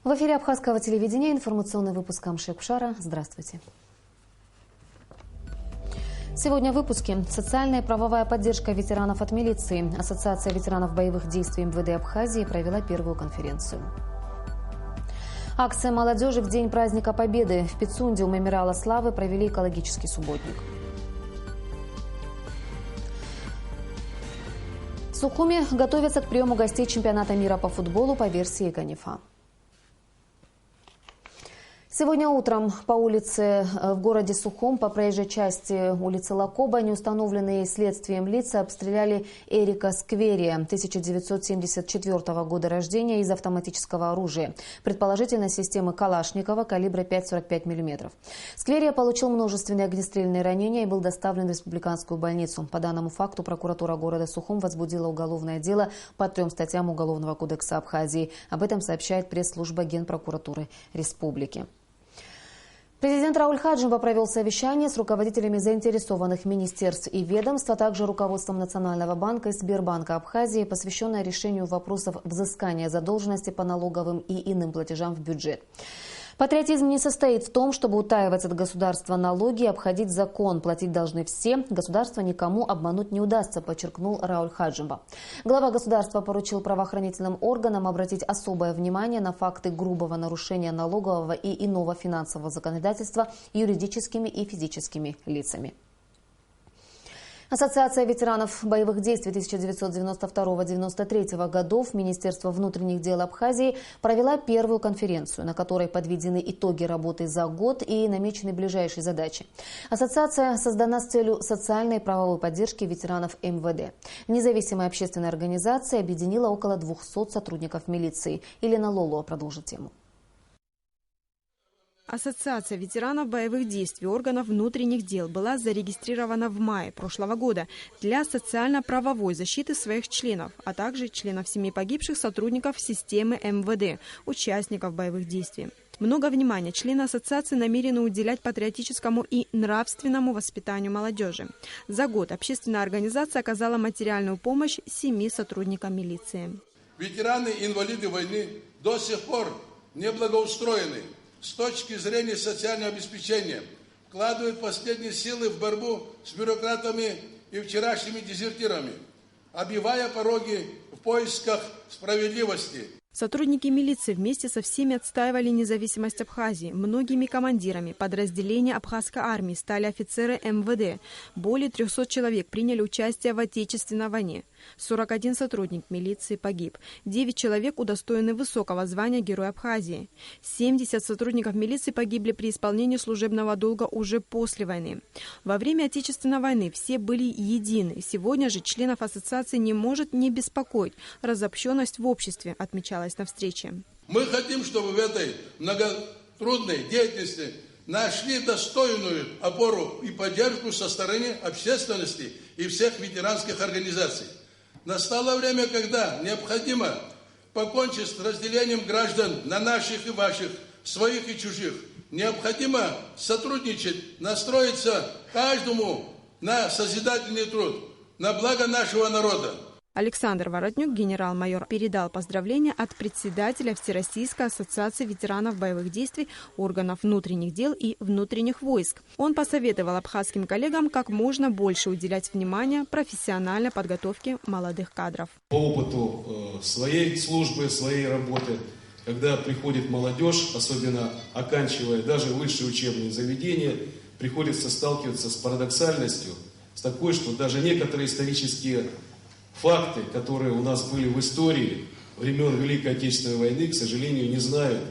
В эфире Абхазского телевидения информационный выпуск Камши-Кушара. Здравствуйте. Сегодня в выпуске. Социальная и правовая поддержка ветеранов от милиции. Ассоциация ветеранов боевых действий МВД Абхазии провела первую конференцию. Акция молодежи в день праздника Победы. В Пицунде у Мемориала Славы провели экологический субботник. В Сухуме готовятся к приему гостей чемпионата мира по футболу по версии Канифа. Сегодня утром по улице в городе Сухум, по проезжей части улицы Лакоба, неустановленные следствием лица обстреляли Эрика Скверия, 1974 года рождения, из автоматического оружия, предположительно системы Калашникова калибра 5,45 мм. Скверия получил множественные огнестрельные ранения и был доставлен в республиканскую больницу. По данному факту прокуратура города Сухум возбудила уголовное дело по 3 статьям Уголовного кодекса Абхазии. Об этом сообщает пресс-служба Генпрокуратуры республики. Президент Рауль Хаджимба провел совещание с руководителями заинтересованных министерств и ведомств, а также руководством Национального банка и Сбербанка Абхазии, посвященное решению вопросов взыскания задолженности по налоговым и иным платежам в бюджет. Патриотизм не состоит в том, чтобы утаивать от государства налоги и обходить закон. Платить должны все. Государство никому обмануть не удастся, подчеркнул Рауль Хаджимба. Глава государства поручил правоохранительным органам обратить особое внимание на факты грубого нарушения налогового и иного финансового законодательства юридическими и физическими лицами. Ассоциация ветеранов боевых действий 1992-1993 годов Министерства внутренних дел Абхазии провела первую конференцию, на которой подведены итоги работы за год и намечены ближайшие задачи. Ассоциация создана с целью социальной и правовой поддержки ветеранов МВД. Независимая общественная организация объединила около 200 сотрудников милиции. Елена Лоло продолжит тему. Ассоциация ветеранов боевых действий органов внутренних дел была зарегистрирована в мае прошлого года для социально-правовой защиты своих членов, а также членов семей погибших сотрудников системы МВД, участников боевых действий. Много внимания члены ассоциации намерены уделять патриотическому и нравственному воспитанию молодежи. За год общественная организация оказала материальную помощь 7 сотрудникам милиции. Ветераны и инвалиды войны до сих пор не благоустроены с точки зрения социального обеспечения, вкладывают последние силы в борьбу с бюрократами и вчерашними дезертирами, обивая пороги в поисках справедливости. Сотрудники милиции вместе со всеми отстаивали независимость Абхазии. Многими командирами подразделения абхазской армии стали офицеры МВД. Более 300 человек приняли участие в Отечественной войне. 41 сотрудник милиции погиб. 9 человек удостоены высокого звания Героя Абхазии. 70 сотрудников милиции погибли при исполнении служебного долга уже после войны. Во время Отечественной войны все были едины. Сегодня же членов ассоциации не может не беспокоить разобщенность в обществе, отмечалось на встрече. Мы хотим, чтобы в этой многотрудной деятельности нашли достойную опору и поддержку со стороны общественности и всех ветеранских организаций. Настало время, когда необходимо покончить с разделением граждан на наших и ваших, своих и чужих. Необходимо сотрудничать, настроиться каждому на созидательный труд, на благо нашего народа. Александр Воротнюк, генерал-майор, передал поздравления от председателя Всероссийской ассоциации ветеранов боевых действий, органов внутренних дел и внутренних войск. Он посоветовал абхазским коллегам как можно больше уделять внимание профессиональной подготовке молодых кадров. По опыту своей службы, своей работы, когда приходит молодежь, особенно оканчивая даже высшие учебные заведения, приходится сталкиваться с парадоксальностью, с такой, что даже некоторые исторические факты, которые у нас были в истории времен Великой Отечественной войны, к сожалению, не знают,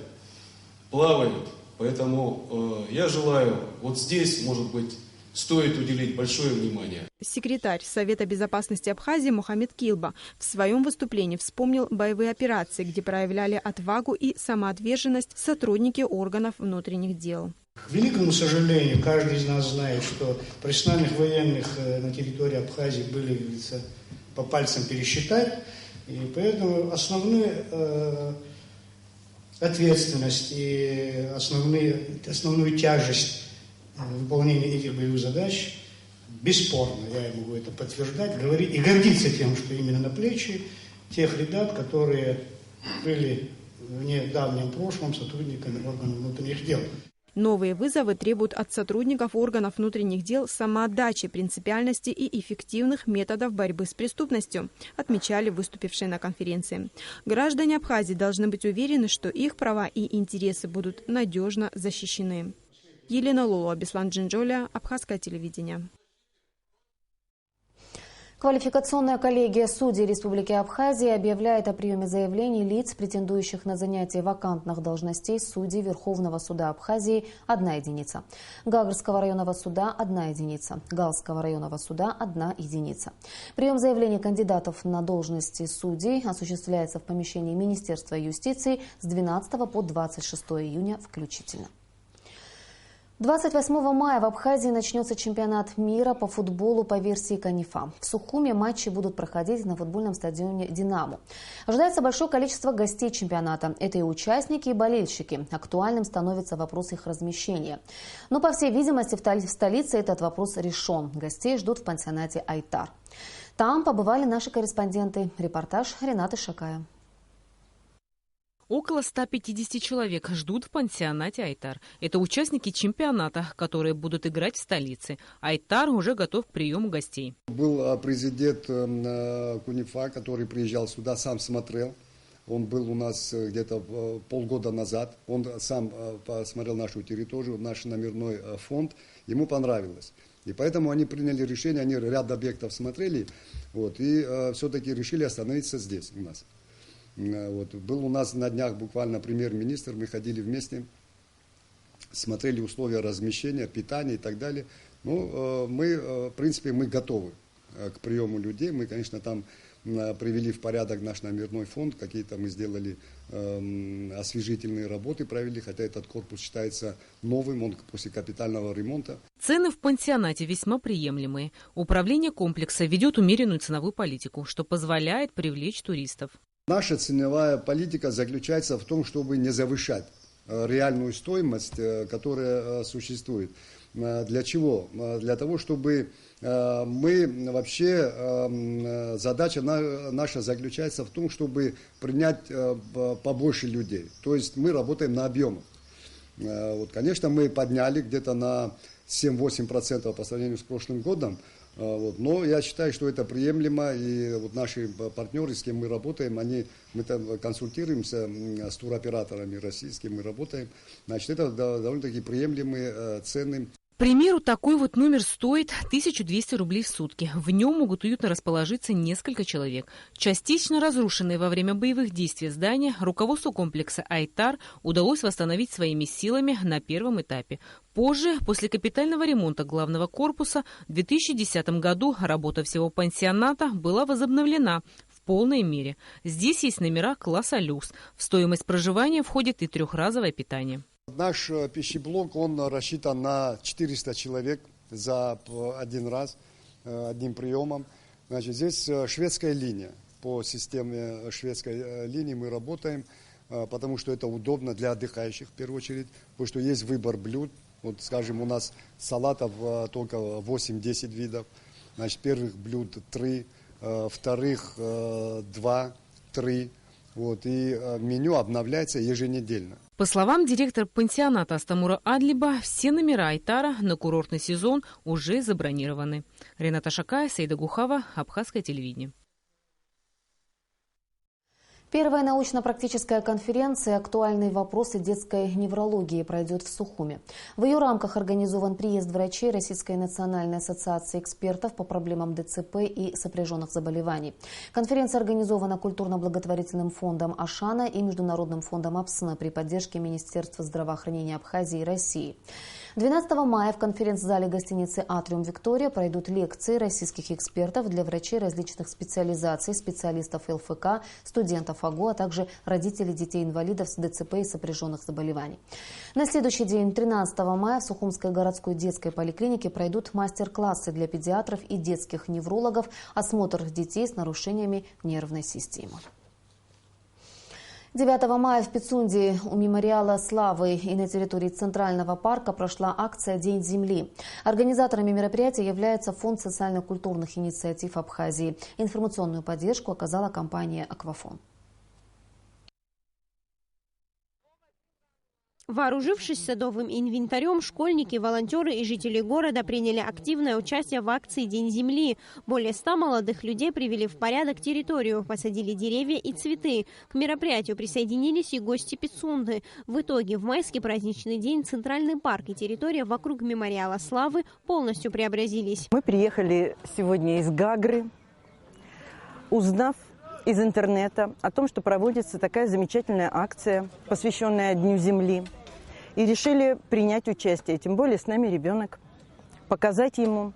плавают. Поэтому я желаю, вот здесь, может быть, стоит уделить большое внимание. Секретарь Совета безопасности Абхазии Мухаммед Килба в своем выступлении вспомнил боевые операции, где проявляли отвагу и самоотверженность сотрудники органов внутренних дел. К великому сожалению, каждый из нас знает, что профессиональных военных на территории Абхазии были, как говорится, по пальцам пересчитать, и поэтому основную ответственность и основную тяжесть выполнения этих боевых задач, бесспорно, я могу это подтверждать, говорить и гордиться тем, что именно на плечи тех ребят, которые были в недавнем прошлом сотрудниками органов внутренних дел. Новые вызовы требуют от сотрудников органов внутренних дел самоотдачи, принципиальности и эффективных методов борьбы с преступностью, отмечали выступившие на конференции. Граждане Абхазии должны быть уверены, что их права и интересы будут надежно защищены. Елена Лолова, Беслан Джинджоля, Абхазское телевидение. Квалификационная коллегия судей Республики Абхазия объявляет о приеме заявлений лиц, претендующих на занятие вакантных должностей судей Верховного суда Абхазии – 1 единица. Гагарского районного суда – 1 единица. Галского районного суда – 1 единица. Прием заявлений кандидатов на должности судей осуществляется в помещении Министерства юстиции с 12 по 26 июня включительно. 28 мая в Абхазии начнется чемпионат мира по футболу по версии КАНИФА. В Сухуме матчи будут проходить на футбольном стадионе «Динамо». Ожидается большое количество гостей чемпионата. Это и участники, и болельщики. Актуальным становится вопрос их размещения. Но, по всей видимости, в столице этот вопрос решен. Гостей ждут в пансионате «Айтар». Там побывали наши корреспонденты. Репортаж Ренаты Шакая. Около 150 человек ждут в пансионате «Айтар». Это участники чемпионата, которые будут играть в столице. «Айтар» уже готов к приему гостей. Был президент КАНИФА, который приезжал сюда, сам смотрел. Он был у нас где-то полгода назад. Он сам посмотрел нашу территорию, наш номерной фонд. Ему понравилось. И поэтому они приняли решение, они ряд объектов смотрели, и все-таки решили остановиться здесь у нас. Был у нас на днях буквально премьер-министр, мы ходили вместе, смотрели условия размещения, питания и так далее. Мы, в принципе, мы готовы к приему людей. Мы, конечно, там привели в порядок наш номерной фонд, какие-то мы сделали освежительные работы, провели, хотя этот корпус считается новым, он после капитального ремонта. Цены в пансионате весьма приемлемые. Управление комплекса ведет умеренную ценовую политику, что позволяет привлечь туристов. Наша ценовая политика заключается в том, чтобы не завышать реальную стоимость, которая существует. Для чего? Для того, чтобы мы вообще, задача наша заключается в том, чтобы принять побольше людей. То есть мы работаем на объемах. Конечно, мы подняли где-то на 7-8% по сравнению с прошлым годом. Но я считаю, что это приемлемо, и наши партнеры, с кем мы работаем, мы там консультируемся с туроператорами российскими, мы работаем. Значит, это довольно-таки приемлемые цены. К примеру, такой номер стоит 1200 рублей в сутки. В нем могут уютно расположиться несколько человек. Частично разрушенные во время боевых действий здания руководству комплекса «Айтар» удалось восстановить своими силами на первом этапе. Позже, после капитального ремонта главного корпуса, в 2010 году работа всего пансионата была возобновлена в полной мере. Здесь есть номера класса люкс. В стоимость проживания входит и трехразовое питание. Наш пищеблок, он рассчитан на 400 человек за один раз, одним приемом. Значит, здесь шведская линия. По системе шведской линии мы работаем, потому что это удобно для отдыхающих в первую очередь, потому что есть выбор блюд. Скажем, у нас салатов только 8-10 видов. Значит, первых блюд 3, вторых 2-3. И меню обновляется еженедельно. По словам директора пансионата Астамура Адлиба, все номера «Айтара» на курортный сезон уже забронированы. Рената Шакая, Саида Гухава, Абхазское телевидение. Первая научно-практическая конференция «Актуальные вопросы детской неврологии» пройдет в Сухуме. В ее рамках организован приезд врачей Российской национальной ассоциации экспертов по проблемам ДЦП и сопряженных заболеваний. Конференция организована культурно-благотворительным фондом «Ашана» и Международным фондом «Апсна» при поддержке Министерства здравоохранения Абхазии и России. 12 мая в конференц-зале гостиницы «Атриум Виктория» пройдут лекции российских экспертов для врачей различных специализаций, специалистов ЛФК, студентов АГУ, а также родителей детей-инвалидов с ДЦП и сопряженных заболеваний. На следующий день, 13 мая, в Сухумской городской детской поликлинике пройдут мастер-классы для педиатров и детских неврологов, осмотр детей с нарушениями нервной системы. 9 мая в Пицунде у мемориала славы и на территории Центрального парка прошла акция «День земли». Организаторами мероприятия является Фонд социально-культурных инициатив Абхазии. Информационную поддержку оказала компания «Аквафон». Вооружившись садовым инвентарем, школьники, волонтеры и жители города приняли активное участие в акции «День земли». Более 100 молодых людей привели в порядок территорию, посадили деревья и цветы. К мероприятию присоединились и гости Пицунды. В итоге в майский праздничный день Центральный парк и территория вокруг мемориала славы полностью преобразились. Мы приехали сегодня из Гагры, узнав из интернета о том, что проводится такая замечательная акция, посвященная Дню Земли, и решили принять участие. Тем более с нами ребенок, показать ему,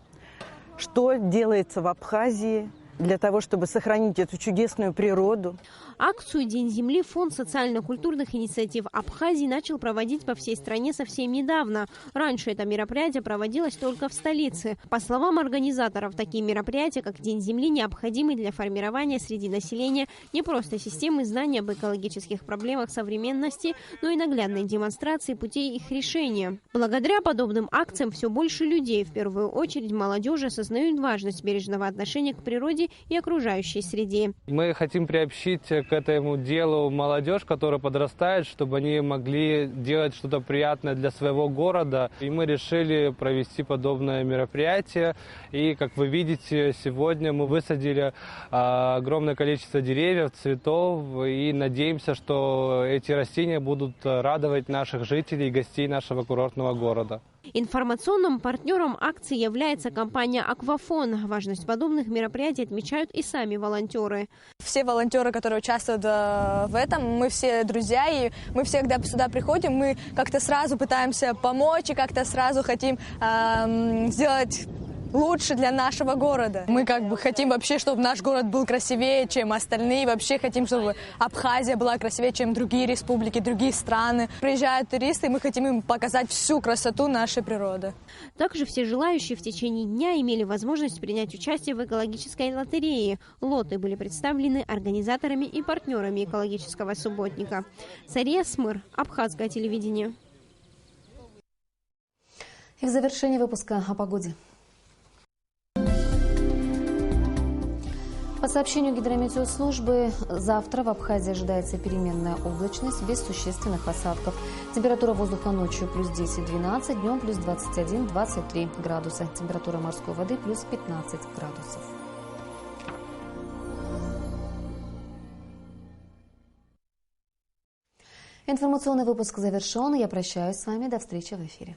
что делается в Абхазии для того, чтобы сохранить эту чудесную природу. Акцию «День земли» Фонд социально-культурных инициатив Абхазии начал проводить по всей стране совсем недавно. Раньше это мероприятие проводилось только в столице. По словам организаторов, такие мероприятия, как День земли, необходимы для формирования среди населения не просто системы знаний об экологических проблемах современности, но и наглядной демонстрации путей их решения. Благодаря подобным акциям все больше людей, в первую очередь молодежи, осознают важность бережного отношения к природе и окружающей среде. Мы хотим приобщить к этому делу молодежь, которая подрастает, чтобы они могли делать что-то приятное для своего города. И мы решили провести подобное мероприятие. И, как вы видите, сегодня мы высадили огромное количество деревьев, цветов. И надеемся, что эти растения будут радовать наших жителей и гостей нашего курортного города. Информационным партнером акции является компания «Аквафон». Важность подобных мероприятий отмечают и сами волонтеры. Все волонтеры, которые участвуют в этом, мы все друзья, и мы все, когда сюда приходим, мы как-то сразу пытаемся помочь и как-то сразу хотим сделать лучше для нашего города. Мы как бы хотим вообще, чтобы наш город был красивее, чем остальные. Вообще хотим, чтобы Абхазия была красивее, чем другие республики, другие страны. Приезжают туристы, и мы хотим им показать всю красоту нашей природы. Также все желающие в течение дня имели возможность принять участие в экологической лотерее. Лоты были представлены организаторами и партнерами экологического субботника. Сария Смыр, Абхазское телевидение. И в завершении выпуска о погоде. По сообщению гидрометеослужбы, завтра в Абхазии ожидается переменная облачность без существенных осадков. Температура воздуха ночью плюс 10-12, днем плюс 21-23 градуса. Температура морской воды плюс 15 градусов. Информационный выпуск завершен. Я прощаюсь с вами. До встречи в эфире.